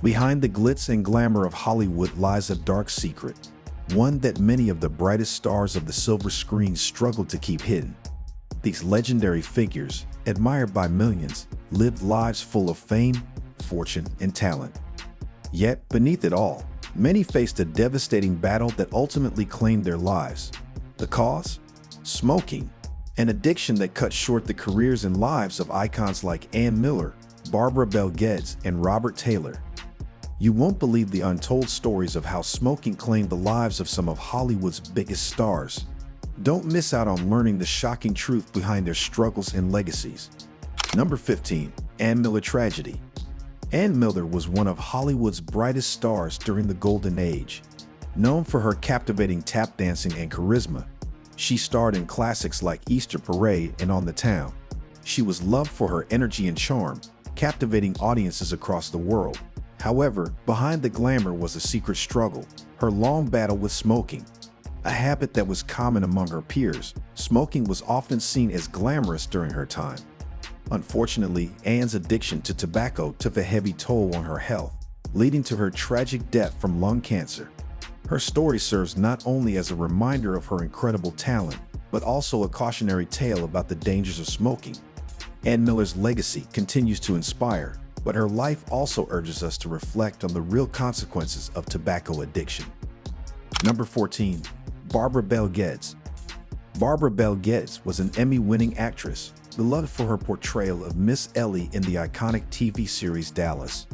Behind the glitz and glamour of Hollywood lies a dark secret, one that many of the brightest stars of the silver screen struggle to keep hidden. These legendary figures, admired by millions, lived lives full of fame, fortune, and talent. Yet, beneath it all, many faced a devastating battle that ultimately claimed their lives. The cause? Smoking, an addiction that cut short the careers and lives of icons like Ann Miller, Barbara Bel Geddes, and Robert Taylor. You won't believe the untold stories of how smoking claimed the lives of some of Hollywood's biggest stars. Don't miss out on learning the shocking truth behind their struggles and legacies. Number 15. Ann Miller Tragedy. Ann Miller was one of Hollywood's brightest stars during the Golden Age. Known for her captivating tap dancing and charisma, she starred in classics like Easter Parade and On the Town. She was loved for her energy and charm, captivating audiences across the world. However, behind the glamour was a secret struggle, her long battle with smoking. A habit that was common among her peers, smoking was often seen as glamorous during her time. Unfortunately, Ann's addiction to tobacco took a heavy toll on her health, leading to her tragic death from lung cancer. Her story serves not only as a reminder of her incredible talent, but also a cautionary tale about the dangers of smoking. Ann Miller's legacy continues to inspire, but her life also urges us to reflect on the real consequences of tobacco addiction. Number 14. Barbara Bel Geddes. Barbara Bel Geddes was an Emmy-winning actress, beloved for her portrayal of Miss Ellie in the iconic TV series Dallas.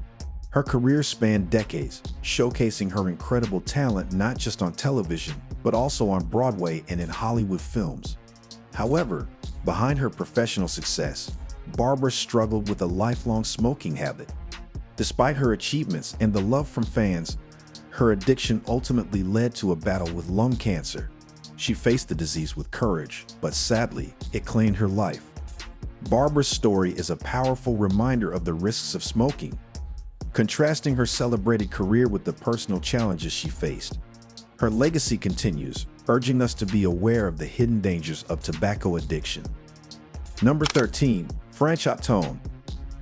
Her career spanned decades, showcasing her incredible talent not just on television, but also on Broadway and in Hollywood films. However, behind her professional success, Barbara struggled with a lifelong smoking habit. Despite her achievements and the love from fans, her addiction ultimately led to a battle with lung cancer. She faced the disease with courage, but sadly, it claimed her life. Barbara's story is a powerful reminder of the risks of smoking, contrasting her celebrated career with the personal challenges she faced. Her legacy continues, urging us to be aware of the hidden dangers of tobacco addiction. Number 13. Franchot Tone.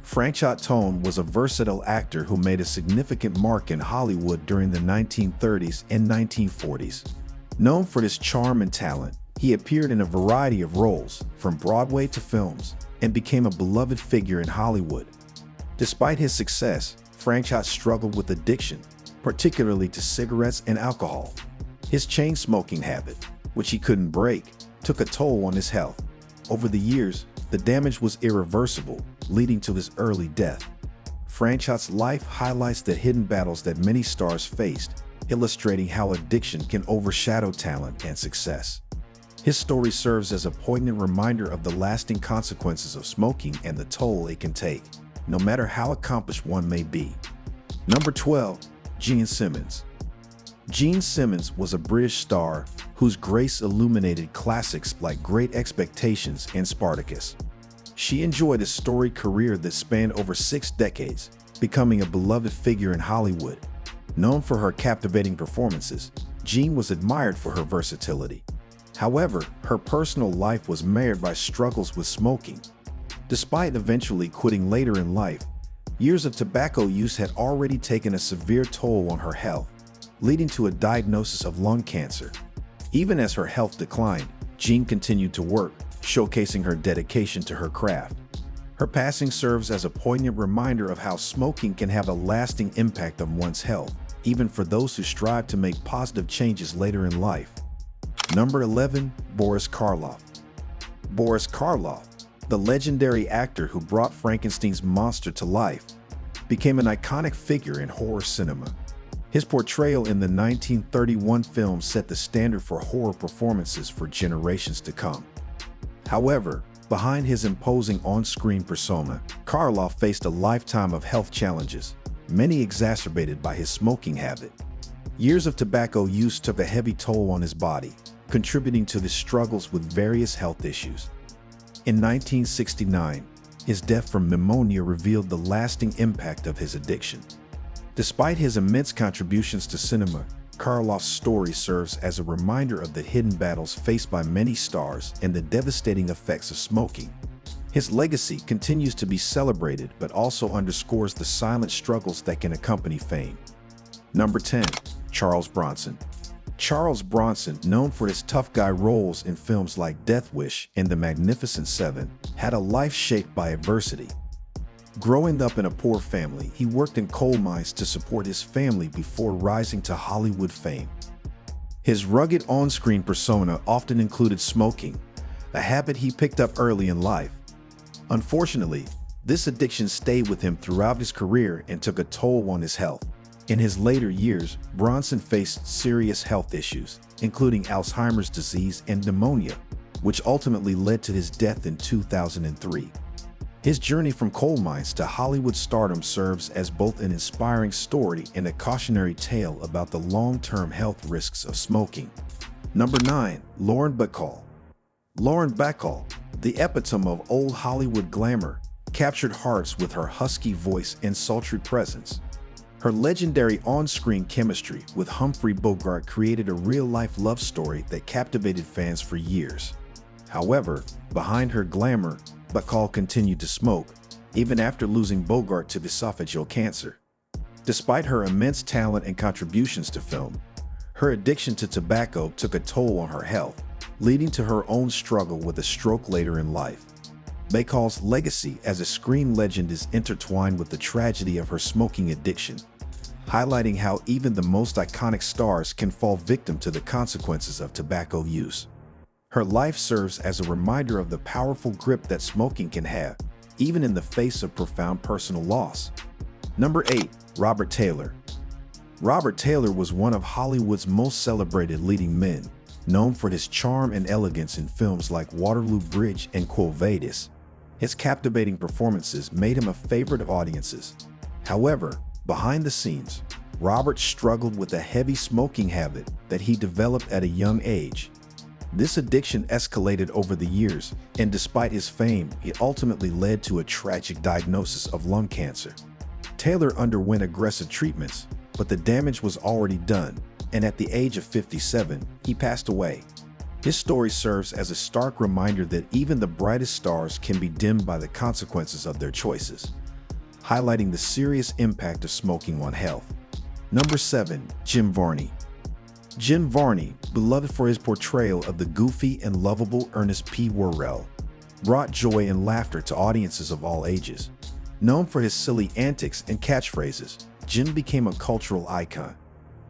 Franchot Tone was a versatile actor who made a significant mark in Hollywood during the 1930s and 1940s. Known for his charm and talent, he appeared in a variety of roles, from Broadway to films, and became a beloved figure in Hollywood. Despite his success, Franchot struggled with addiction, particularly to cigarettes and alcohol. His chain-smoking habit, which he couldn't break, took a toll on his health. Over the years, the damage was irreversible, leading to his early death. Franchot's life highlights the hidden battles that many stars faced, illustrating how addiction can overshadow talent and success. His story serves as a poignant reminder of the lasting consequences of smoking and the toll it can take, no matter how accomplished one may be. Number 12. Gene Simmons. Gene Simmons was a British star whose grace illuminated classics like Great Expectations and Spartacus. She enjoyed a storied career that spanned over 6 decades, becoming a beloved figure in Hollywood. Known for her captivating performances, Gene was admired for her versatility. However, her personal life was marred by struggles with smoking. Despite eventually quitting later in life, years of tobacco use had already taken a severe toll on her health, leading to a diagnosis of lung cancer. Even as her health declined, Gene continued to work, showcasing her dedication to her craft. Her passing serves as a poignant reminder of how smoking can have a lasting impact on one's health, even for those who strive to make positive changes later in life. Number 11. Boris Karloff. Boris Karloff, the legendary actor who brought Frankenstein's monster to life, became an iconic figure in horror cinema. His portrayal in the 1931 film set the standard for horror performances for generations to come. However, behind his imposing on-screen persona, Karloff faced a lifetime of health challenges, many exacerbated by his smoking habit. Years of tobacco use took a heavy toll on his body, contributing to his struggles with various health issues. In 1969, his death from pneumonia revealed the lasting impact of his addiction. Despite his immense contributions to cinema, Karloff's story serves as a reminder of the hidden battles faced by many stars and the devastating effects of smoking. His legacy continues to be celebrated but also underscores the silent struggles that can accompany fame. Number 10. Charles Bronson. Charles Bronson, known for his tough guy roles in films like Death Wish and The Magnificent Seven, had a life shaped by adversity. Growing up in a poor family, he worked in coal mines to support his family before rising to Hollywood fame. His rugged on-screen persona often included smoking, a habit he picked up early in life. Unfortunately, this addiction stayed with him throughout his career and took a toll on his health. In his later years, Bronson faced serious health issues, including Alzheimer's disease and pneumonia, which ultimately led to his death in 2003. His journey from coal mines to Hollywood stardom serves as both an inspiring story and a cautionary tale about the long-term health risks of smoking. Number 9. Lauren Bacall. Lauren Bacall, the epitome of old Hollywood glamour, captured hearts with her husky voice and sultry presence. Her legendary on-screen chemistry with Humphrey Bogart created a real-life love story that captivated fans for years. However, behind her glamour, Bacall continued to smoke, even after losing Bogart to esophageal cancer. Despite her immense talent and contributions to film, her addiction to tobacco took a toll on her health, leading to her own struggle with a stroke later in life. Bacall's legacy as a screen legend is intertwined with the tragedy of her smoking addiction, highlighting how even the most iconic stars can fall victim to the consequences of tobacco use. Her life serves as a reminder of the powerful grip that smoking can have, even in the face of profound personal loss. Number 8. Robert Taylor. Robert Taylor was one of Hollywood's most celebrated leading men, known for his charm and elegance in films like Waterloo Bridge and Quo Vadis. His captivating performances made him a favorite of audiences. However, behind the scenes, Robert struggled with a heavy smoking habit that he developed at a young age. This addiction escalated over the years, and despite his fame, it ultimately led to a tragic diagnosis of lung cancer. Taylor underwent aggressive treatments, but the damage was already done, and at the age of 57, he passed away. His story serves as a stark reminder that even the brightest stars can be dimmed by the consequences of their choices, highlighting the serious impact of smoking on health. Number 7. Jim Varney. Jim Varney, beloved for his portrayal of the goofy and lovable Ernest P. Worrell, brought joy and laughter to audiences of all ages. Known for his silly antics and catchphrases, Jim became a cultural icon.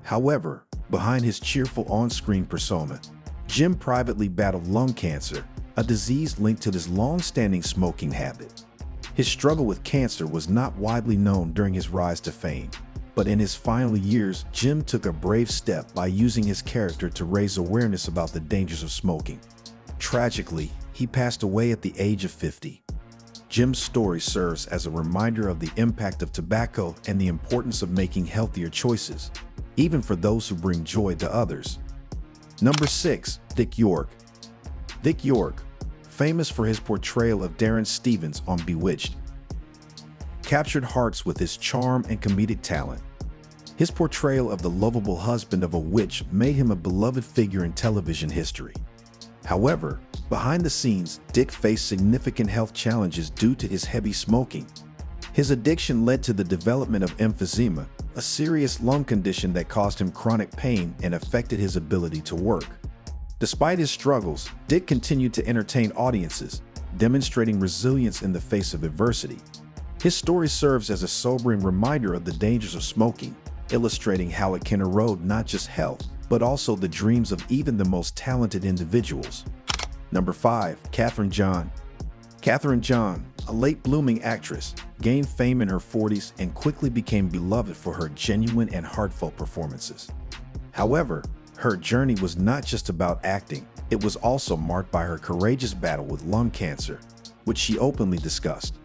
However, behind his cheerful on-screen persona, Jim privately battled lung cancer, a disease linked to his long-standing smoking habit. His struggle with cancer was not widely known during his rise to fame, but in his final years, Jim took a brave step by using his character to raise awareness about the dangers of smoking. Tragically, he passed away at the age of 50. Jim's story serves as a reminder of the impact of tobacco and the importance of making healthier choices, even for those who bring joy to others. Number 6. Dick York. Dick York, famous for his portrayal of Darren Stevens on Bewitched, captured hearts with his charm and comedic talent. His portrayal of the lovable husband of a witch made him a beloved figure in television history. However, behind the scenes, Dick faced significant health challenges due to his heavy smoking. His addiction led to the development of emphysema, a serious lung condition that caused him chronic pain and affected his ability to work. Despite his struggles, Dick continued to entertain audiences, demonstrating resilience in the face of adversity. His story serves as a sobering reminder of the dangers of smoking, illustrating how it can erode not just health, but also the dreams of even the most talented individuals. Number 5. Katherine John. Katherine John, a late-blooming actress, gained fame in her 40s and quickly became beloved for her genuine and heartfelt performances. However, her journey was not just about acting, it was also marked by her courageous battle with lung cancer, which she openly discussed.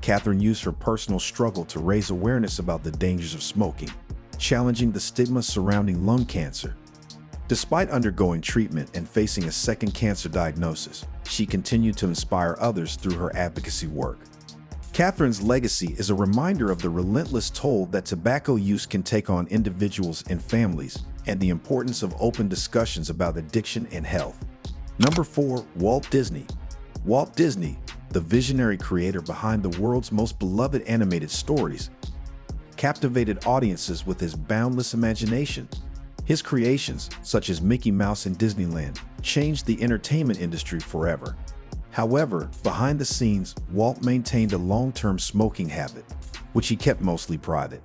Katherine used her personal struggle to raise awareness about the dangers of smoking, challenging the stigma surrounding lung cancer. Despite undergoing treatment and facing a second cancer diagnosis, she continued to inspire others through her advocacy work. Katherine's legacy is a reminder of the relentless toll that tobacco use can take on individuals and families, and the importance of open discussions about addiction and health. Number 4. Walt Disney. Walt Disney, the visionary creator behind the world's most beloved animated stories, captivated audiences with his boundless imagination. His creations, such as Mickey Mouse and Disneyland, changed the entertainment industry forever. However, behind the scenes, Walt maintained a long-term smoking habit, which he kept mostly private.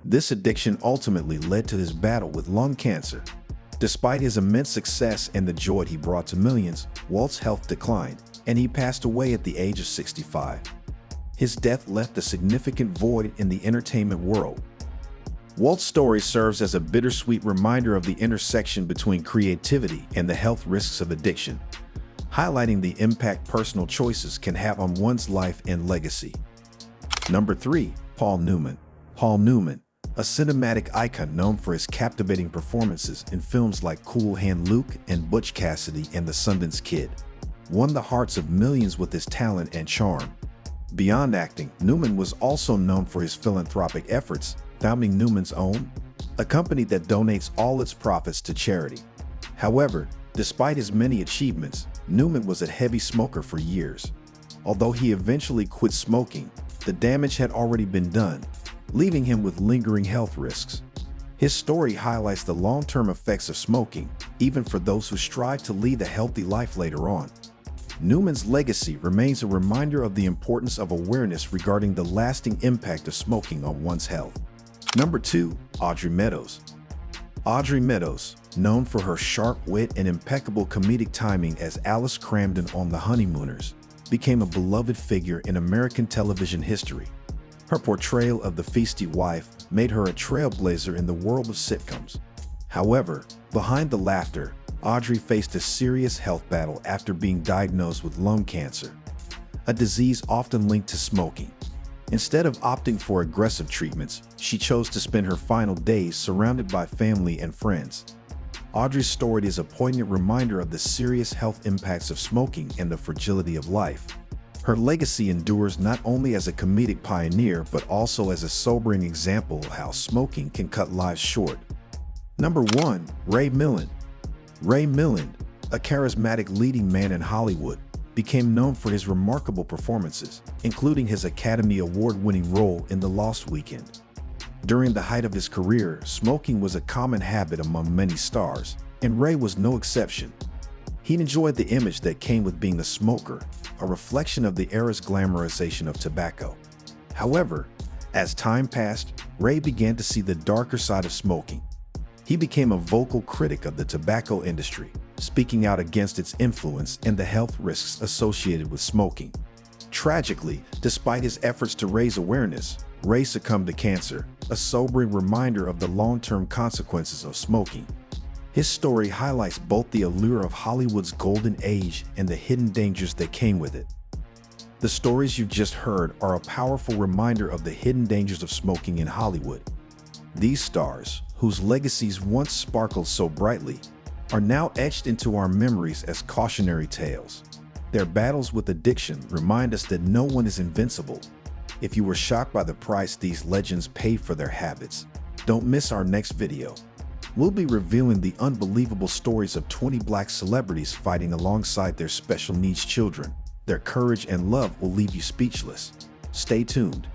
This addiction ultimately led to his battle with lung cancer. Despite his immense success and the joy he brought to millions, Walt's health declined, and he passed away at the age of 65. His death left a significant void in the entertainment world. Walt's story serves as a bittersweet reminder of the intersection between creativity and the health risks of addiction, highlighting the impact personal choices can have on one's life and legacy. Number 3. Paul Newman. Paul Newman, a cinematic icon known for his captivating performances in films like Cool Hand Luke and Butch Cassidy and the Sundance Kid, won the hearts of millions with his talent and charm. Beyond acting, Newman was also known for his philanthropic efforts, founding Newman's Own, a company that donates all its profits to charity. However, despite his many achievements, Newman was a heavy smoker for years. Although he eventually quit smoking, the damage had already been done, leaving him with lingering health risks. His story highlights the long-term effects of smoking, even for those who strive to lead a healthy life later on. Newman's legacy remains a reminder of the importance of awareness regarding the lasting impact of smoking on one's health. Number 2. Audrey Meadows. Audrey Meadows, known for her sharp wit and impeccable comedic timing as Alice Cramden on The Honeymooners, became a beloved figure in American television history. Her portrayal of the feisty wife made her a trailblazer in the world of sitcoms. However, behind the laughter, Audrey faced a serious health battle after being diagnosed with lung cancer, a disease often linked to smoking. Instead of opting for aggressive treatments, she chose to spend her final days surrounded by family and friends. Audrey's story is a poignant reminder of the serious health impacts of smoking and the fragility of life. Her legacy endures not only as a comedic pioneer but also as a sobering example of how smoking can cut lives short. Number 1. Ray Milland. Ray Milland, a charismatic leading man in Hollywood, became known for his remarkable performances, including his Academy Award-winning role in The Lost Weekend. During the height of his career, smoking was a common habit among many stars, and Ray was no exception. He enjoyed the image that came with being a smoker, a reflection of the era's glamorization of tobacco. However, as time passed, Ray began to see the darker side of smoking. He became a vocal critic of the tobacco industry, speaking out against its influence and the health risks associated with smoking. Tragically, despite his efforts to raise awareness, Ray succumbed to cancer, a sobering reminder of the long-term consequences of smoking. His story highlights both the allure of Hollywood's golden age and the hidden dangers that came with it. The stories you've just heard are a powerful reminder of the hidden dangers of smoking in Hollywood. These stars, whose legacies once sparkled so brightly, are now etched into our memories as cautionary tales. Their battles with addiction remind us that no one is invincible. If you were shocked by the price these legends paid for their habits, don't miss our next video. We'll be revealing the unbelievable stories of 20 Black celebrities fighting alongside their special needs children. Their courage and love will leave you speechless. Stay tuned.